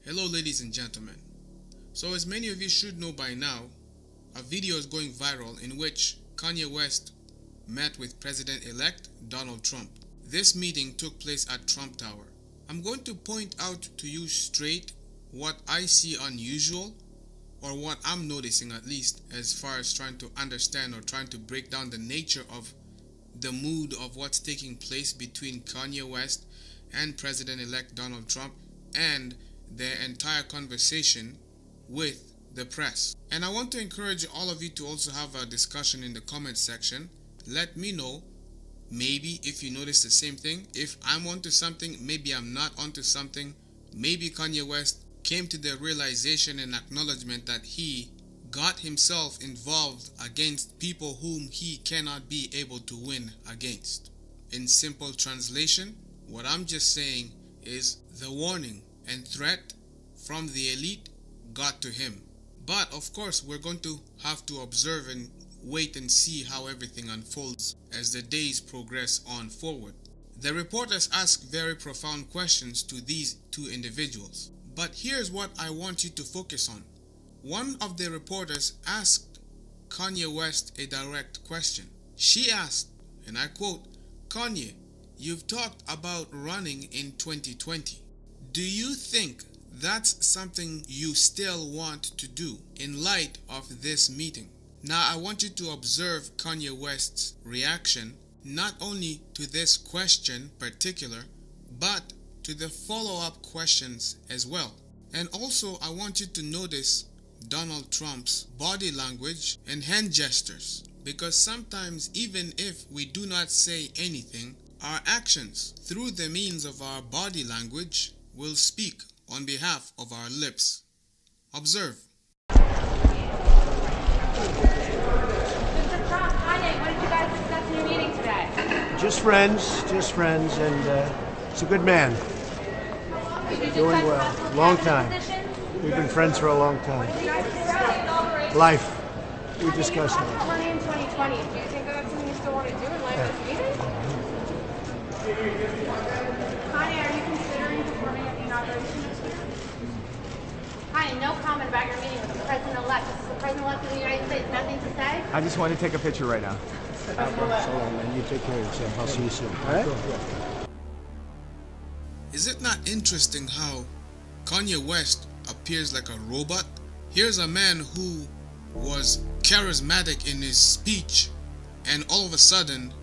Hello ladies and gentlemen. So as many of you should know by now, a video is going viral in which Kanye West met with President-elect Donald Trump. This meeting took place at Trump Tower. I'm going to point out to you straight what I see unusual, or what I'm noticing at least, as far as trying to understand or trying to break down the nature of the mood of what's taking place between Kanye West and President-elect Donald Trump and their entire conversation with the press. And I want to encourage all of you to also have a discussion in the comment section. Let me know, maybe if you notice the same thing. If I'm onto something, maybe I'm not onto something. Maybe Kanye West came to the realization and acknowledgement that he got himself involved against people whom he cannot be able to win against. In simple translation, what I'm just saying is the warning and threat from the elite got to him. But of course, we're going to have to observe and wait and see how everything unfolds as the days progress on forward. The reporters ask very profound questions to these two individuals. But here's what I want you to focus on. One of the reporters asked Kanye West a direct question. She asked, and I quote, "Kanye, you've talked about running in 2020. Do you think that's something you still want to do in light of this meeting?" Now I want you to observe Kanye West's reaction, not only to this question particular, but to the follow-up questions as well. And also I want you to notice Donald Trump's body language and hand gestures, because sometimes even if we do not say anything, our actions through the means of our body language will speak on behalf of our lips. Observe. Mr. Trump, Kanye, what did you guys discuss in your meeting today? Just friends, and he's a good man. Did you Doing discuss well. possible Long cabinet time. positions? We've been friends for a long time. What did you guys discuss? Life. We Kanye, discussed you talked it. about running in 2020. Do you think that's something you still want to do in light of this meeting? Kanye, are you considering performing at the inauguration this year? Kanye, no comment about your meeting with the president-elect. This is the president-elect of the United States. Nothing to say? I just wanted to take a picture right now. So long, man. You take care of yourself. I'll see you soon. All right? Is it not interesting how Kanye West appears like a robot? Here's a man who was charismatic in his speech and all of a sudden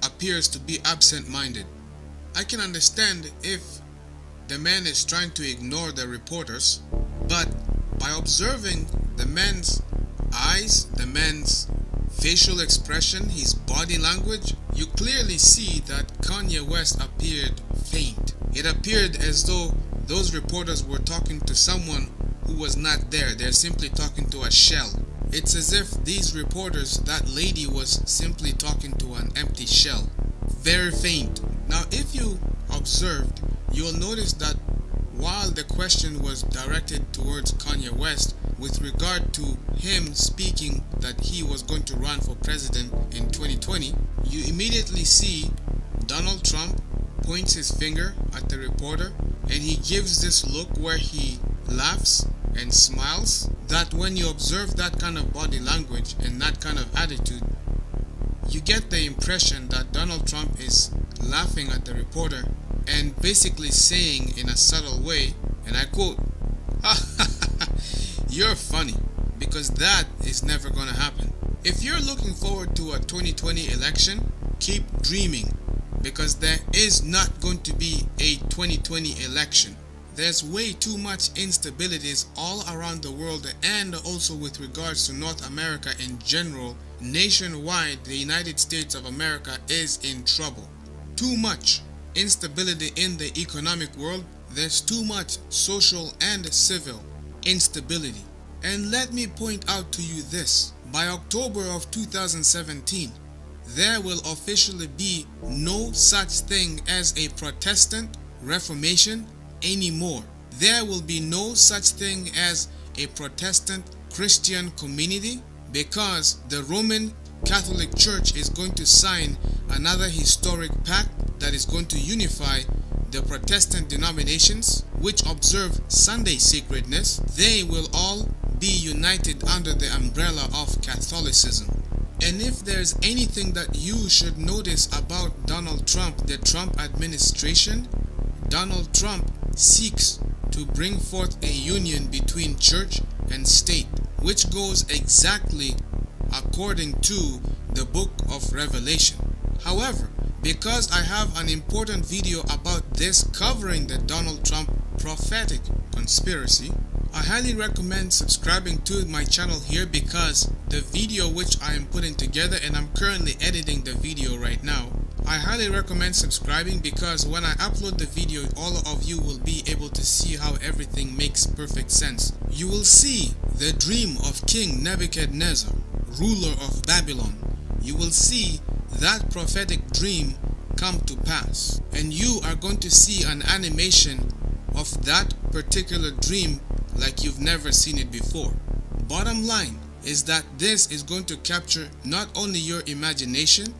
appears to be absent-minded. I can understand if the man is trying to ignore the reporters, but by observing the man's eyes, the man's facial expression, his body language, you clearly see that Kanye West appeared faint. It appeared as though those reporters were talking to someone who was not there. They're simply talking to a shell. It's as if these reporters, that lady was simply talking to an empty shell. Very faint. Now if you observed, you'll notice that while the question was directed towards Kanye West with regard to him speaking that he was going to run for president in 2020, you immediately see Donald Trump points his finger at the reporter and he gives this look where he laughs and smiles, that when you observe that kind of body language and that kind of attitude, you get the impression that Donald Trump is laughing at the reporter and basically saying in a subtle way, and I quote, "You're funny," because that is never going to happen. If you're looking forward to a 2020 election, keep dreaming, because there is not going to be a 2020 election. There's way too much instabilities all around the world, and also with regards to North America in general. Nationwide, the United States of America is in trouble. Too much instability in the economic world. There's too much social and civil instability. And let me point out to you this: by October of 2017, there will officially be no such thing as a Protestant Reformation anymore. There will be no such thing as a Protestant Christian community, because the Roman Catholic Church is going to sign another historic pact that is going to unify the Protestant denominations, which observe Sunday sacredness, they will all be united under the umbrella of Catholicism. And if there's anything that you should notice about Donald Trump, the Trump administration, Donald Trump seeks to bring forth a union between church and state, which goes exactly according to the book of Revelation. However, because I have an important video about this covering the Donald Trump prophetic conspiracy, I highly recommend subscribing to my channel here, because the video which I am putting together, and I'm currently editing the video right now, I highly recommend subscribing, because when I upload the video, all of you will be able to see how everything makes perfect sense. You will see the dream of King Nebuchadnezzar, ruler of Babylon. You will see that prophetic dream come to pass, and you are going to see an animation of that particular dream like you've never seen it before. Bottom line is that this is going to capture not only your imagination,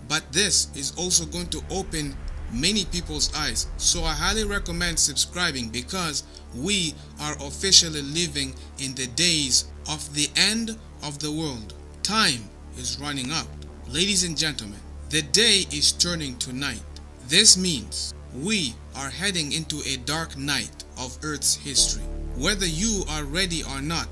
but this is also going to open many people's eyes. So I highly recommend subscribing, because we are officially living in the days of the end of the world. Time is running out. Ladies and gentlemen, the day is turning to night. This means we are heading into a dark night of Earth's history. Whether you are ready or not,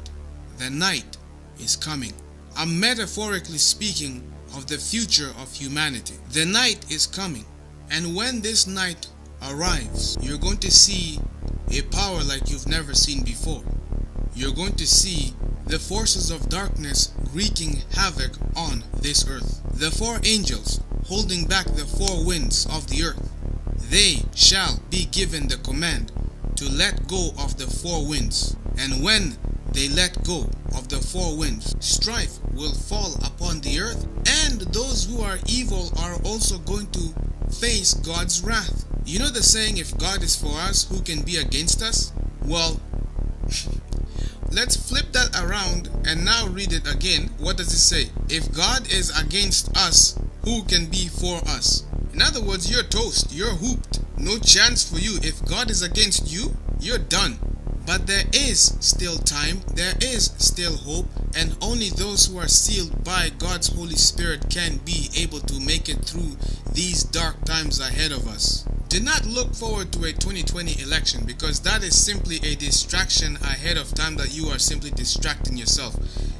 the night is coming. I'm metaphorically speaking of the future of humanity. The night is coming, and when this night arrives, you're going to see a power like you've never seen before. You're going to see the forces of darkness wreaking havoc on this earth. The four angels holding back the four winds of the earth, they shall be given the command to let go of the four winds. And when they let go of the four winds, strife will fall upon the earth, and those who are evil are also going to face God's wrath. You know the saying, if God is for us, who can be against us? Well, let's flip that around and now read it again. What does it say? If God is against us, who can be for us? In other words, you're toast, you're hooped. No chance for you. If God is against you, you're done. But there is still time, there is still hope, and only those who are sealed by God's Holy Spirit can be able to make it through these dark times ahead of us. Do not look forward to a 2020 election, because that is simply a distraction ahead of time that you are simply distracting yourself.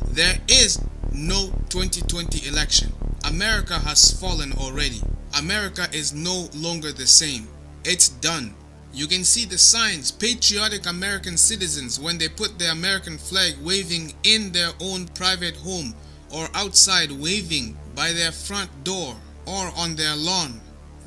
There is no 2020 election. America has fallen already. America is no longer the same. It's done. You can see the signs. Patriotic American citizens, when they put the American flag waving in their own private home, or outside waving by their front door or on their lawn,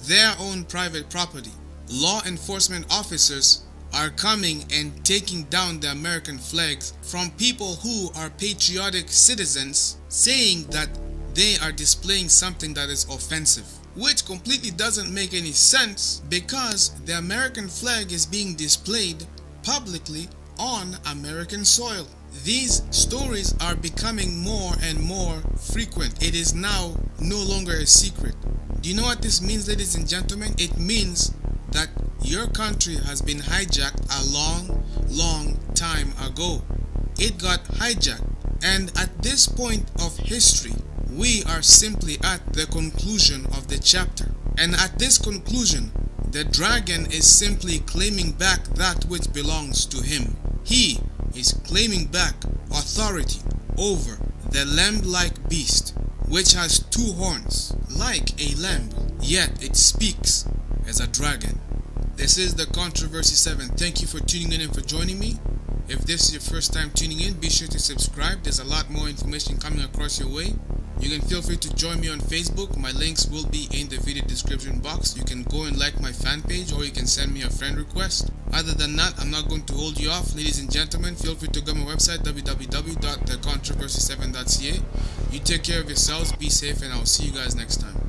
their own private property. Law enforcement officers are coming and taking down the American flags from people who are patriotic citizens, saying that they are displaying something that is offensive, which completely doesn't make any sense, because the American flag is being displayed publicly on American soil. These stories are becoming more and more frequent. It is now no longer a secret. Do you know what this means, ladies and gentlemen? It means that your country has been hijacked a long time ago. It got hijacked, and at this point of history, we are simply at the conclusion of the chapter. And at this conclusion, the dragon is simply claiming back that which belongs to him. He is claiming back authority over the lamb-like beast, which has two horns like a lamb, yet it speaks as a dragon. This is the Controversy 7. Thank you for tuning in and for joining me. If this is your first time tuning in, be sure to subscribe. There's a lot more information coming across your way. You can feel free to join me on Facebook. My links will be in the video description box. You can go and like my fan page, or you can send me a friend request. Other than that, I'm not going to hold you off. Ladies and gentlemen, feel free to go to my website, www.thecontroversy7.ca. You take care of yourselves, be safe, and I'll see you guys next time.